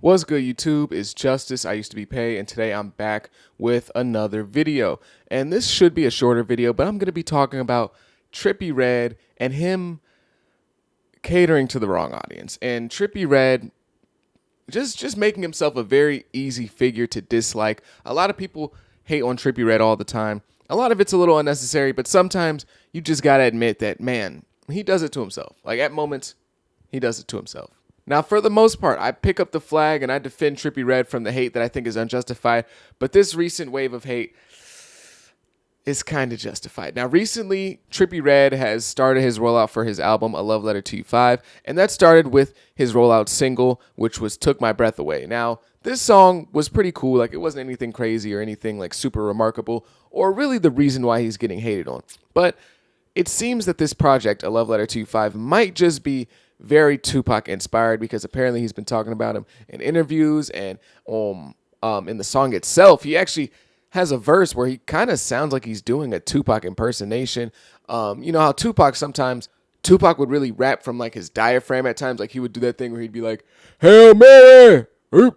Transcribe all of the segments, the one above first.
What's good, YouTube? It's Justice, I used to be Pay, and today I'm back with another video. And this should be a shorter video, but I'm going to be talking about Trippie Redd and him catering to the wrong audience. And Trippie Redd just making himself a very easy figure to dislike. A lot of people hate on Trippie Redd all the time. A lot of it's a little unnecessary, but sometimes you just got to admit that, man, he does it to himself. Like, at moments, he does it to himself. Now, for the most part, I pick up the flag and I defend Trippie Redd from the hate that I think is unjustified. But this recent wave of hate is kind of justified. Now, recently, Trippie Redd has started his rollout for his album, A Love Letter to You 5. And that started with his rollout single, which was Took My Breath Away. Now, this song was pretty cool. Like, it wasn't anything crazy or anything like super remarkable or really the reason why he's getting hated on. But it seems that this project, A Love Letter to You 5, might just be very Tupac inspired because apparently he's been talking about him in interviews and in the song itself. He actually has a verse where he kind of sounds like he's doing a Tupac impersonation. You know how Tupac would really rap from like his diaphragm at times. Like he would do that thing where he'd be like, "Hail Mary!" Like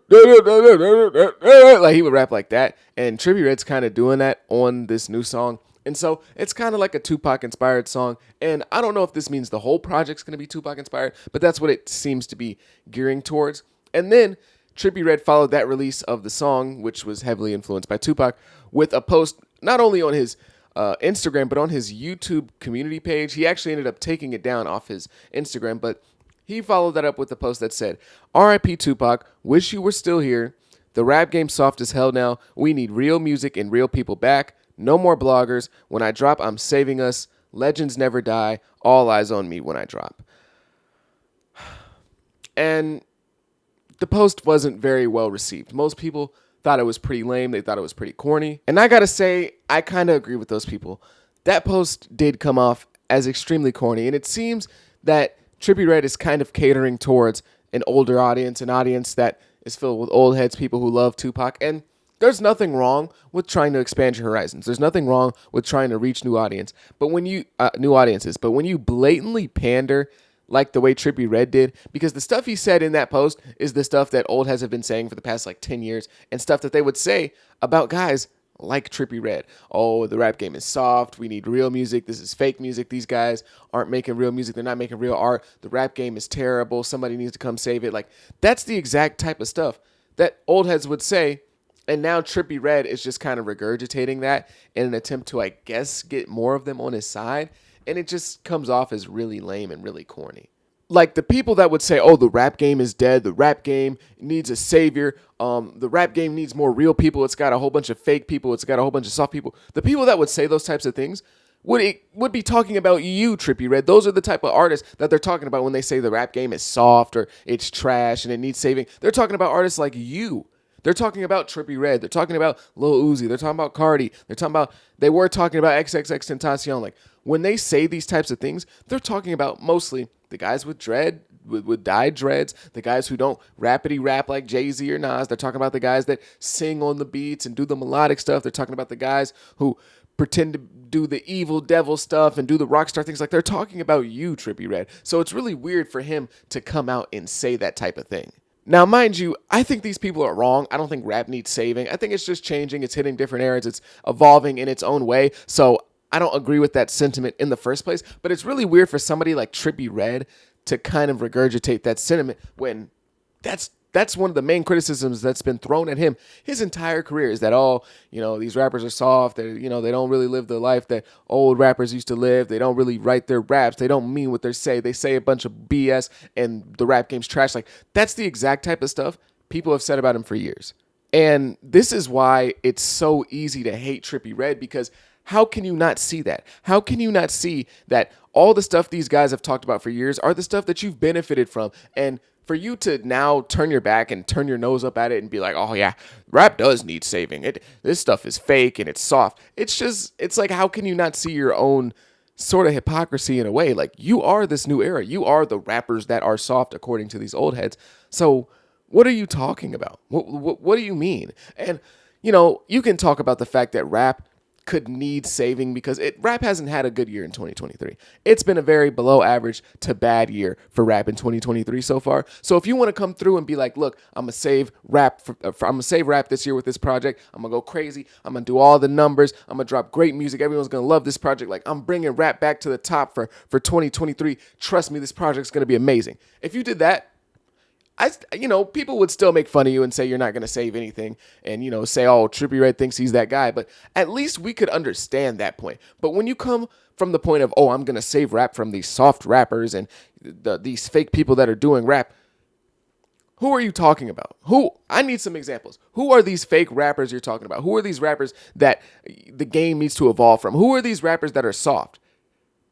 he would rap like that. And Trippie Redd's kind of doing that on this new song. And so it's kind of like a Tupac-inspired song. And I don't know if this means the whole project's going to be Tupac-inspired, but that's what it seems to be gearing towards. And then Trippie Redd followed that release of the song, which was heavily influenced by Tupac, with a post not only on his Instagram, but on his YouTube community page. He actually ended up taking it down off his Instagram, but he followed that up with a post that said, "R.I.P. Tupac, wish you were still here. The rap game's soft as hell now. We need real music and real people back. No more bloggers. When I drop, I'm saving us. Legends never die. All eyes on me when I drop." And the post wasn't very well received. Most people thought it was pretty lame. They thought it was pretty corny. And I gotta say, I kind of agree with those people. That post did come off as extremely corny. And it seems that Trippie Redd is kind of catering towards an older audience, an audience that is filled with old heads, people who love Tupac. And there's nothing wrong with trying to expand your horizons. There's nothing wrong with trying to reach new audiences. But when you blatantly pander like the way Trippie Redd did, because the stuff he said in that post is the stuff that old heads have been saying for the past like 10 years and stuff that they would say about guys like Trippie Redd. Oh, the rap game is soft. We need real music. This is fake music. These guys aren't making real music. They're not making real art. The rap game is terrible. Somebody needs to come save it. Like, that's the exact type of stuff that old heads would say. And now Trippie Redd is just kind of regurgitating that in an attempt to, I guess, get more of them on his side. And it just comes off as really lame and really corny. Like the people that would say, oh, the rap game is dead. The rap game needs a savior. The rap game needs more real people. It's got a whole bunch of fake people. It's got a whole bunch of soft people. The people that would say those types of things would be talking about you, Trippie Redd. Those are the type of artists that they're talking about when they say the rap game is soft or it's trash and it needs saving. They're talking about artists like you. They're talking about Trippie Redd. They're talking about Lil Uzi. They're talking about Cardi. They were talking about XXXTentacion. Like, when they say these types of things, they're talking about mostly the guys with with dyed dreads, the guys who don't rapidy rap like Jay-Z or Nas. They're talking about the guys that sing on the beats and do the melodic stuff. They're talking about the guys who pretend to do the evil devil stuff and do the rock star things. Like, they're talking about you, Trippie Redd. So it's really weird for him to come out and say that type of thing. Now, mind you, I think these people are wrong. I don't think rap needs saving. I think it's just changing. It's hitting different eras. It's evolving in its own way. So I don't agree with that sentiment in the first place. But it's really weird for somebody like Trippie Redd to kind of regurgitate that sentiment when that's one of the main criticisms that's been thrown at him his entire career, is that, oh, these rappers are soft. They don't really live the life that old rappers used to live. They don't really write their raps. They don't mean what they say. They say a bunch of BS and the rap game's trash. Like, that's the exact type of stuff people have said about him for years. And this is why it's so easy to hate Trippie Redd, because how can you not see that? How can you not see that all the stuff these guys have talked about for years are the stuff that you've benefited from? And for you to now turn your back and turn your nose up at it and be like, oh yeah, rap does need saving. This stuff is fake and it's soft. It's like, how can you not see your own sort of hypocrisy in a way? Like, you are this new era. You are the rappers that are soft according to these old heads. So what are you talking about? What do you mean? And, you can talk about the fact that rap could need saving because rap hasn't had a good year in 2023. It's been a very below average to bad year for rap in 2023 so far. So if you want to come through and be like, look, I'm gonna save rap I'm gonna save rap this year with this project. I'm gonna go crazy. I'm gonna do all the numbers. I'm gonna drop great music. Everyone's gonna love this project. Like, I'm bringing rap back to the top for 2023. Trust me, this project's gonna be amazing. If you did that, people would still make fun of you and say you're not going to save anything and, say, oh, Trippie Redd thinks he's that guy. But at least we could understand that point. But when you come from the point of, oh, I'm going to save rap from these soft rappers and these fake people that are doing rap, who are you talking about? I need some examples. Who are these fake rappers you're talking about? Who are these rappers that the game needs to evolve from? Who are these rappers that are soft?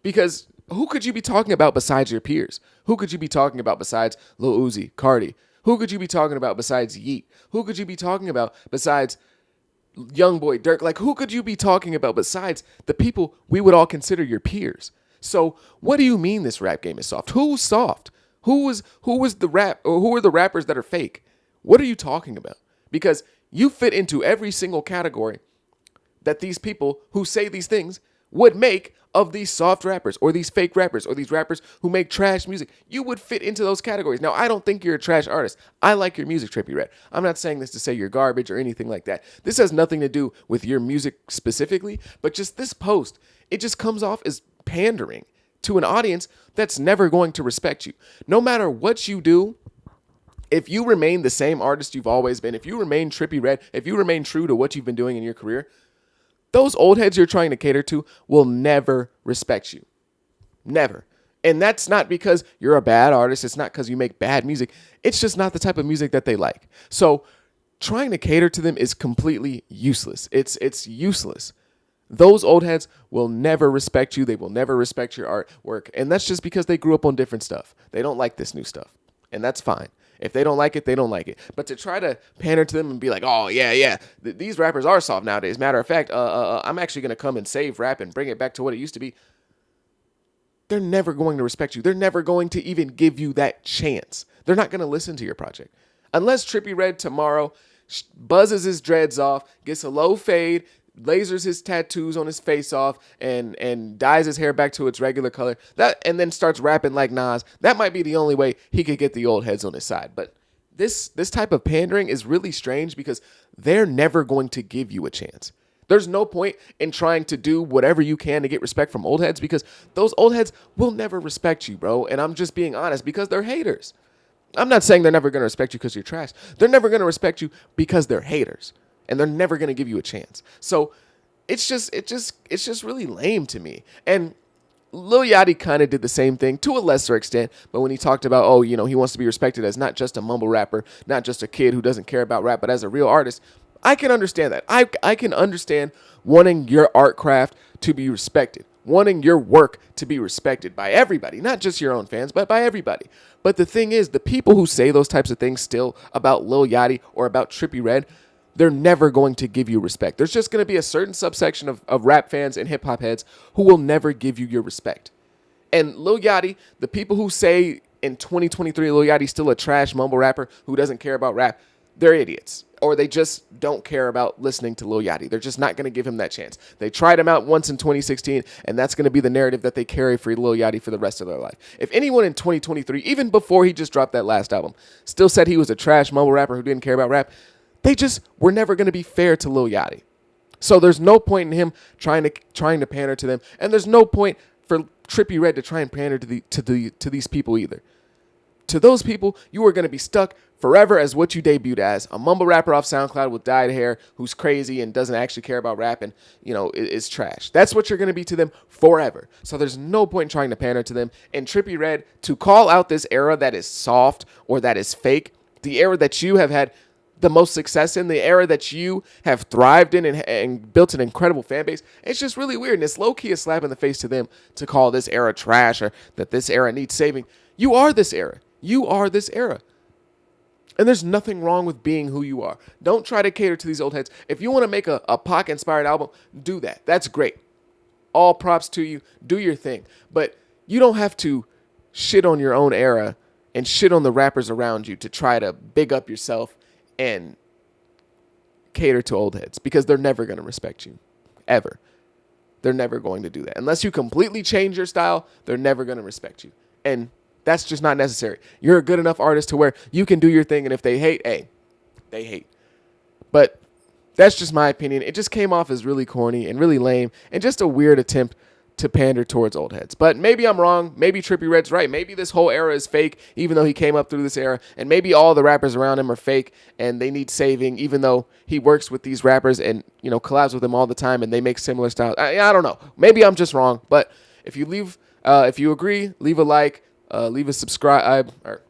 Because who could you be talking about besides your peers? Who could you be talking about besides Lil Uzi, Cardi? Who could you be talking about besides Yeet? Who could you be talking about besides Youngboy, Durk? Like, who could you be talking about besides the people we would all consider your peers? So what do you mean this rap game is soft? Who's soft? Who was the rap, or who are the rappers that are fake? What are you talking about? Because you fit into every single category that these people who say these things would make of these soft rappers or these fake rappers or these rappers who make trash music. You would fit into those categories. Now, I don't think you're a trash artist. I like your music, Trippie Redd. I'm not saying this to say you're garbage or anything like that. This has nothing to do with your music specifically, but just this post, it just comes off as pandering to an audience that's never going to respect you. No matter what you do, if you remain the same artist you've always been, if you remain Trippie Redd, if you remain true to what you've been doing in your career, those old heads you're trying to cater to will never respect you. Never. And that's not because you're a bad artist. It's not because you make bad music. It's just not the type of music that they like. So trying to cater to them is completely useless. It's useless. Those old heads will never respect you. They will never respect your artwork. And that's just because they grew up on different stuff. They don't like this new stuff. And that's fine. If they don't like it, they don't like it. But to try to pander to them and be like, oh, yeah, these rappers are soft nowadays. Matter of fact, I'm actually going to come and save rap and bring it back to what it used to be. They're never going to respect you. They're never going to even give you that chance. They're not going to listen to your project. Unless Trippie Redd tomorrow buzzes his dreads off, gets a low fade, lasers his tattoos on his face off, and dyes his hair back to its regular color, and then starts rapping like Nas. That might be the only way he could get the old heads on his side. But this type of pandering is really strange because they're never going to give you a chance. There's no point in trying to do whatever you can to get respect from old heads because those old heads will never respect you, bro. And I'm just being honest because they're haters. I'm not saying they're never going to respect you because you're trash. They're never going to respect you because they're haters. And they're never going to give you a chance. So it's just really lame to me. And Lil Yachty kind of did the same thing to a lesser extent. But when he talked about, oh, he wants to be respected as not just a mumble rapper, not just a kid who doesn't care about rap, but as a real artist, I can understand that. I can understand wanting your art craft to be respected, wanting your work to be respected by everybody, not just your own fans, but by everybody. But the thing is, the people who say those types of things still about Lil Yachty or about Trippie Redd, they're never going to give you respect. There's just going to be a certain subsection of rap fans and hip hop heads who will never give you your respect. And Lil Yachty, the people who say in 2023 Lil Yachty's still a trash mumble rapper who doesn't care about rap, they're idiots. Or they just don't care about listening to Lil Yachty. They're just not going to give him that chance. They tried him out once in 2016, and that's going to be the narrative that they carry for Lil Yachty for the rest of their life. If anyone in 2023, even before he just dropped that last album, still said he was a trash mumble rapper who didn't care about rap, they just were never going to be fair to Lil Yachty. So there's no point in him trying to pander to them, and there's no point for Trippie Redd to try and pander to these people either. To those people, you are going to be stuck forever as what you debuted as, a mumble rapper off SoundCloud with dyed hair who's crazy and doesn't actually care about rap and, is trash. That's what you're going to be to them forever. So there's no point in trying to pander to them. And Trippie Redd, to call out this era that is soft or that is fake, the era that you have had the most success in, the era that you have thrived in and built an incredible fan base, it's just really weird. And it's low-key a slap in the face to them to call this era trash or that this era needs saving. You are this era. You are this era. And there's nothing wrong with being who you are. Don't try to cater to these old heads. If you want to make a Pac-inspired album, do that. That's great. All props to you. Do your thing. But you don't have to shit on your own era and shit on the rappers around you to try to big up yourself and cater to old heads because they're never going to respect you. ever. They're never going to do that. Unless you completely change your style, they're never going to respect you. And that's just not necessary. You're a good enough artist to where you can do your thing, and if they hate, hey, they hate. But that's just my opinion. It just came off as really corny and really lame and just a weird attempt to pander towards old heads. But maybe I'm wrong. Maybe Trippie Redd's right. Maybe this whole era is fake, even though he came up through this era. And maybe all the rappers around him are fake and they need saving, even though he works with these rappers and, collabs with them all the time and they make similar styles. I don't know. Maybe I'm just wrong. But if you agree, leave a like, leave a subscribe. Or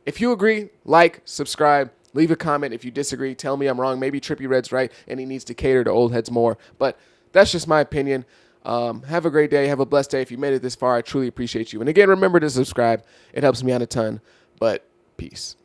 if you agree, like, subscribe. Leave a comment if you disagree. Tell me I'm wrong. Maybe Trippie Redd's right and he needs to cater to old heads more. But that's just my opinion. Have a great day. Have a blessed day. If you made it this far, I truly appreciate you. And again, remember to subscribe. It helps me out a ton. But peace.